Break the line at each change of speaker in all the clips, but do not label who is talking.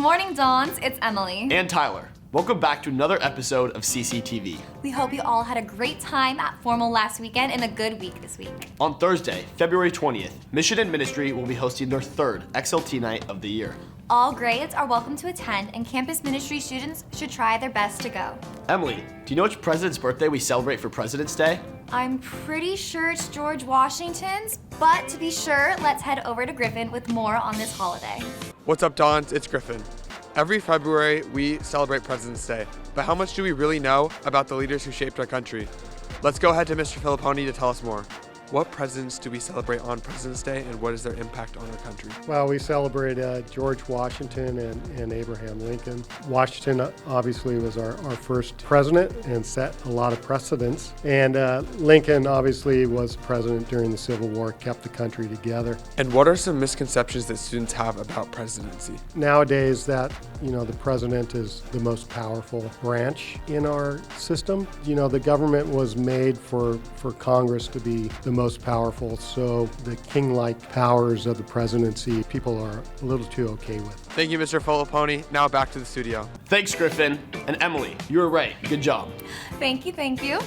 morning, Dons. It's Emily.
And Tyler. Welcome back to another episode of CCTV.
We hope you all had a great time at Formal last weekend and a good week this week.
On Thursday, February 20th, Mission and Ministry will be hosting their third XLT night of the year.
All grades are welcome to attend, and campus ministry students should try their best to go.
Emily, do you know which president's birthday we celebrate for President's Day?
I'm pretty sure it's George Washington's, but to be sure, let's head over to Griffin with more on this holiday.
What's up, Dons? It's Griffin. Every February, we celebrate President's Day, but how much do we really know about the leaders who shaped our country? Let's go ahead to Mr. Filipponi to tell us more. What presidents do we celebrate on President's Day, and what is their impact on our country?
Well, we celebrate George Washington and Abraham Lincoln. Washington obviously was our first president and set a lot of precedents. And Lincoln obviously was president during the Civil War, kept the country together.
And what are some misconceptions that students have about presidency?
Nowadays that, the president is the most powerful branch in our system. The government was made for Congress to be the most powerful, so the king-like powers of the presidency, people are a little too okay with.
Thank you, Mr. Filipponi. Now back to the studio.
Thanks, Griffin. And Emily, you were right. Good job.
Thank you.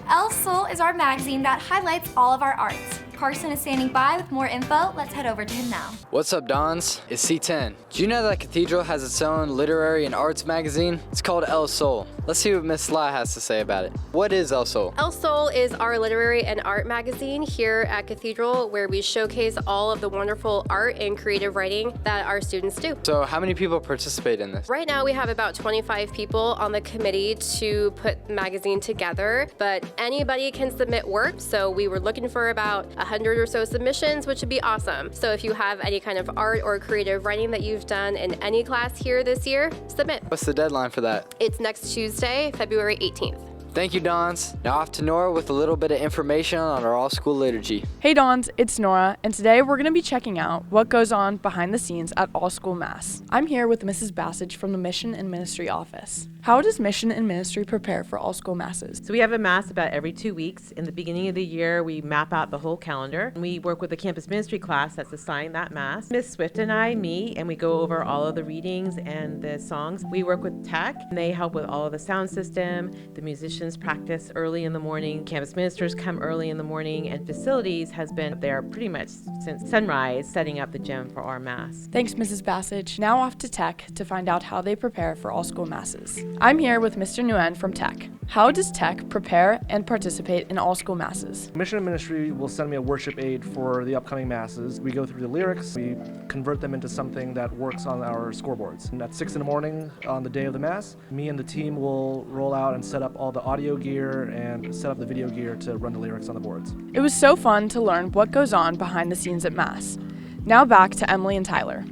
El Sol is our magazine that highlights all of our arts. Carson is standing by with more info. Let's head over to him now.
What's up, Dons? It's C10. Do you know that Cathedral has its own literary and arts magazine? It's called El Sol. Let's see what Miss Sly has to say about it. What is El Sol?
El Sol is our literary and art magazine here at Cathedral, where we showcase all of the wonderful art and creative writing that our students do.
So how many people participate in this?
Right now we have about 25 people on the committee to put the magazine together, but anybody can submit work, so we were looking for about 100 or so submissions, which would be awesome. So if you have any kind of art or creative writing that you've done in any class here this year, submit.
What's the deadline for that?
It's next Tuesday, February 18th.
Thank you, Dons. Now off to Nora with a little bit of information on our all-school liturgy.
Hey Dons, it's Nora, and today we're going to be checking out what goes on behind the scenes at All School Mass. I'm here with Mrs. Bassage from the Mission and Ministry office. How does Mission and Ministry prepare for All School Masses?
So we have a Mass about every 2 weeks. In the beginning of the year, we map out the whole calendar. We work with the campus ministry class that's assigned that Mass. Miss Swift and I meet, and we go over all of the readings and the songs. We work with tech, and they help with all of the sound system. The musicians practice early in the morning. Campus ministers come early in the morning, and facilities has been there pretty much since sunrise, setting up the gym for our Mass.
Thanks, Mrs. Bassage. Now off to Tech to find out how they prepare for All School Masses. I'm here with Mr. Nguyen from Tech. How does Tech prepare and participate in All School Masses?
Mission and Ministry will send me a worship aid for the upcoming Masses. We go through the lyrics, we convert them into something that works on our scoreboards. And at 6 in the morning on the day of the Mass, me and the team will roll out and set up all the audio gear and set up the video gear to run the lyrics on the boards.
It was so fun to learn what goes on behind the scenes at Mass. Now back to Emily and Tyler.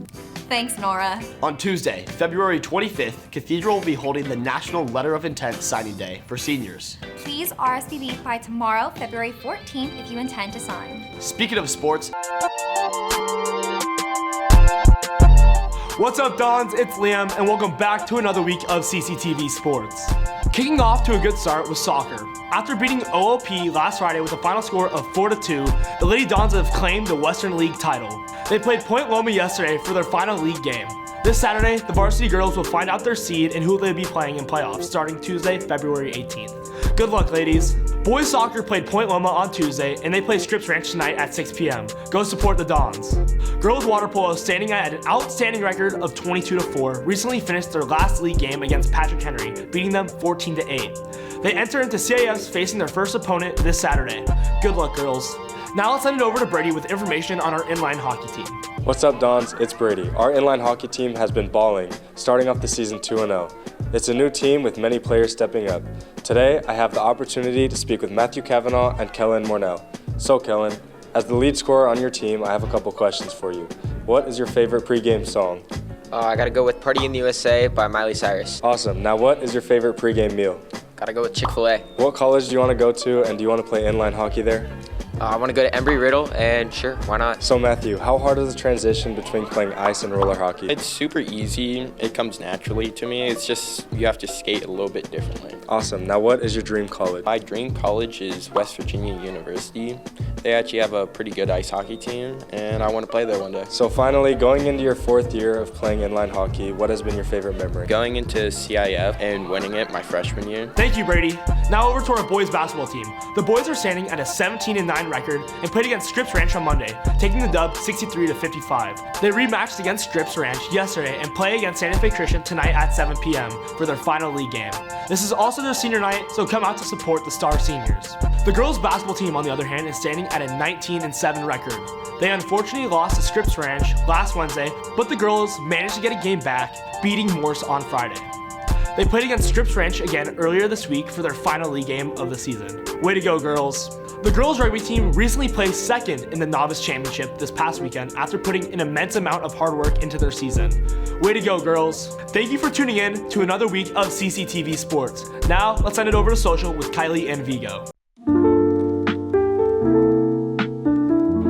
Thanks, Nora.
On Tuesday, February 25th, Cathedral will be holding the National Letter of Intent Signing Day for seniors.
Please RSVP by tomorrow, February 14th, if you intend to sign.
Speaking of sports,
what's up, Dons? It's Liam, and welcome back to another week of CCTV Sports. Kicking off to a good start with soccer. After beating OOP last Friday with a final score of 4-2, the Lady Dons have claimed the Western League title. They played Point Loma yesterday for their final league game. This Saturday, the varsity girls will find out their seed and who they'll be playing in playoffs starting Tuesday, February 18th. Good luck, ladies. Boys soccer played Point Loma on Tuesday, and they play Scripps Ranch tonight at 6 p.m. Go support the Dons. Girls water polo, standing at an outstanding record of 22-4, recently finished their last league game against Patrick Henry, beating them 14-8. They enter into CIFs facing their first opponent this Saturday. Good luck, girls. Now let's send it over to Brady with information on our inline hockey team.
What's up, Dons? It's Brady. Our inline hockey team has been balling, starting off the season 2-0. It's a new team with many players stepping up. Today, I have the opportunity to speak with Matthew Kavanaugh and Kellen Mornell. So, Kellen, as the lead scorer on your team, I have a couple questions for you. What is your favorite pregame song?
I gotta go with Party in the USA by Miley Cyrus.
Awesome. Now, what is your favorite pregame meal?
Gotta go with Chick-fil-A.
What college do you want to go to, and do you want to play inline hockey there?
I want to go to Embry-Riddle, and sure, why not?
So Matthew, how hard is the transition between playing ice and roller hockey?
It's super easy. It comes naturally to me. It's just you have to skate a little bit differently.
Awesome. Now what is your dream college?
My dream college is West Virginia University. They actually have a pretty good ice hockey team, and I want to play there one day.
So finally, going into your 4th year of playing inline hockey, what has been your favorite memory?
Going into CIF and winning it my freshman year.
Thank you, Brady. Now over to our boys basketball team. The boys are standing at a 17-9 record and played against Scripps Ranch on Monday, taking the dub 63-55. They rematched against Scripps Ranch yesterday and play against Santa Fe Christian tonight at 7 p.m. for their final league game. This is also their senior night, so come out to support the Star Seniors. The girls basketball team, on the other hand, is standing at a 19-7 record. They unfortunately lost to Scripps Ranch last Wednesday, but the girls managed to get a game back, beating Morse on Friday. They played against Scripps Ranch again earlier this week for their final league game of the season. Way to go, girls. The girls rugby team recently placed second in the Novice Championship this past weekend after putting an immense amount of hard work into their season. Way to go, girls. Thank you for tuning in to another week of CCTV Sports. Now, let's send it over to social with Kylie and Vigo.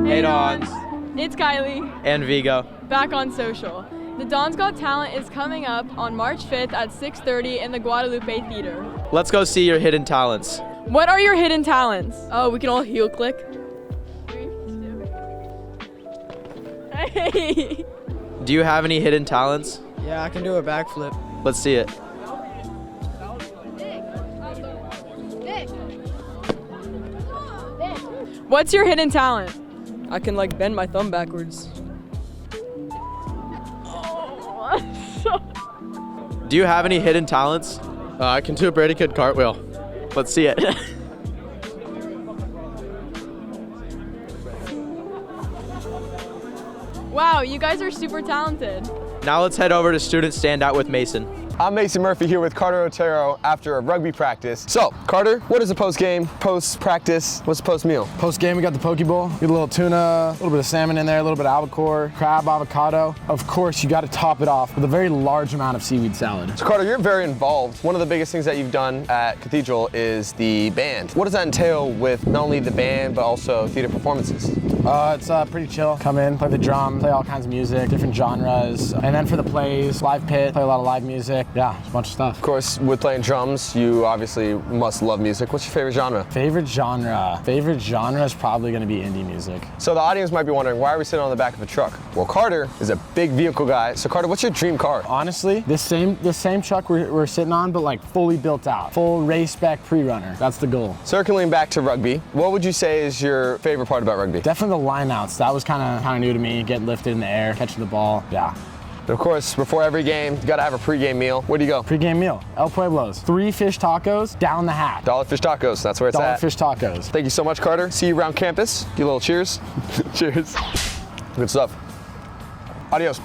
Hey Dons.
It's Kylie,
And Vigo.
back on social. The Don's Got Talent is coming up on March 5th at 6:30 in the Guadalupe Theater.
Let's go see your hidden talents.
What are your hidden talents? Oh, we can all heel click. 3, 2. Hey!
Do you have any hidden talents?
Yeah, I can do a backflip.
Let's see it.
What's your hidden talent?
I can like bend my thumb backwards.
Do you have any hidden talents?
I can do a Brady Kid cartwheel.
Let's see it.
Wow, you guys are super talented.
Now let's head over to Student Standout with Mason.
I'm Mason Murphy here with Carter Otero after a rugby practice. So, Carter, what is a post-game, post-practice, what's a post-meal?
Post-game, we got the poke bowl. We got a little tuna, a little bit of salmon in there, a little bit of albacore, crab, avocado. Of course, you got to top it off with a very large amount of seaweed salad.
So, Carter, you're very involved. One of the biggest things that you've done at Cathedral is the band. What does that entail with not only the band, but also theater performances?
It's pretty chill. Come in, play the drum, play all kinds of music, different genres. And then for the plays, live pit, play a lot of live music. Yeah, a bunch of stuff.
Of course, with playing drums, you obviously must love music. What's your favorite genre?
Favorite genre is probably gonna be indie music.
So the audience might be wondering, why are we sitting on the back of a truck? Well, Carter is a big vehicle guy. So Carter, what's your dream car?
Honestly, this same truck we're sitting on, but like fully built out. Full race spec pre-runner. That's the goal.
Circling back to rugby, what would you say is your favorite part about rugby?
Definitely the lineouts. That was kind of new to me. Getting lifted in the air, catching the ball. Yeah.
Of course, before every game, you gotta have a pregame meal. Where do you go?
Pregame meal, El Pueblo's. 3 fish tacos down the hat.
Dollar Fish Tacos, that's where it's
Dollar
at.
Fish Tacos.
Thank you so much, Carter. See you around campus. Give a little cheers. Cheers. Good stuff. Adios.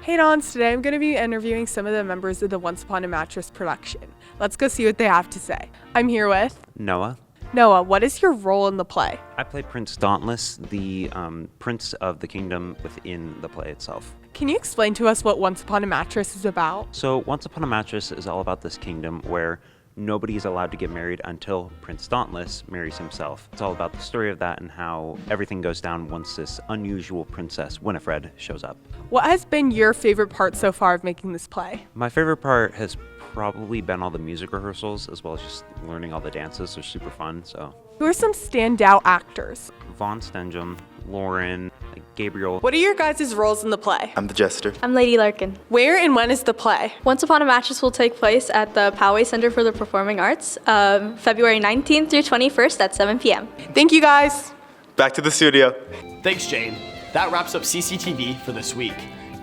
Hey Dons, today I'm going to be interviewing some of the members of the Once Upon a Mattress production. Let's go see what they have to say. I'm here with
Noah.
Noah, what is your role in the play?
I play Prince Dauntless, the prince of the kingdom within the play itself.
Can you explain to us what Once Upon a Mattress is about?
So Once Upon a Mattress is all about this kingdom where nobody is allowed to get married until Prince Dauntless marries himself. It's all about the story of that and how everything goes down once this unusual princess, Winifred, shows up.
What has been your favorite part so far of making this play?
My favorite part has probably been all the music rehearsals as well as just learning all the dances. They're super fun. So,
who are some standout actors?
Vaughn Stenjum, Lauren, Gabriel.
What are your guys' roles in the play?
I'm the jester.
I'm Lady Larkin.
Where and when is the play?
Once Upon a Mattress will take place at the Poway Center for the Performing Arts, February 19th through 21st at 7 p.m.
Thank you guys.
Back to the studio.
Thanks, Jane. That wraps up CCTV for this week.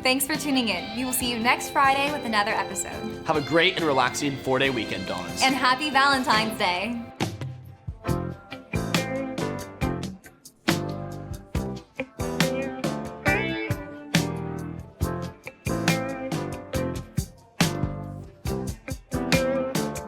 Thanks for tuning in. We will see you next Friday with another episode.
Have a great and relaxing 4-day weekend, Dons.
And happy Valentine's Day.